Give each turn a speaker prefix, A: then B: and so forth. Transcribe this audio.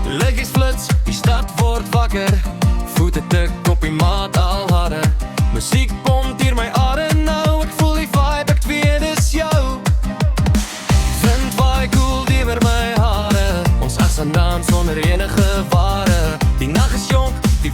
A: Lichtjesflits, die stad wordt wakker. Voeten de koppie maat al harder. Muziek komt hier mijn adem nou. Ik voel die vibe, echt weer is jou. Vind wij cool die met mij hadden. Ons ascendant zonder enige waarde. Die nacht is jong, die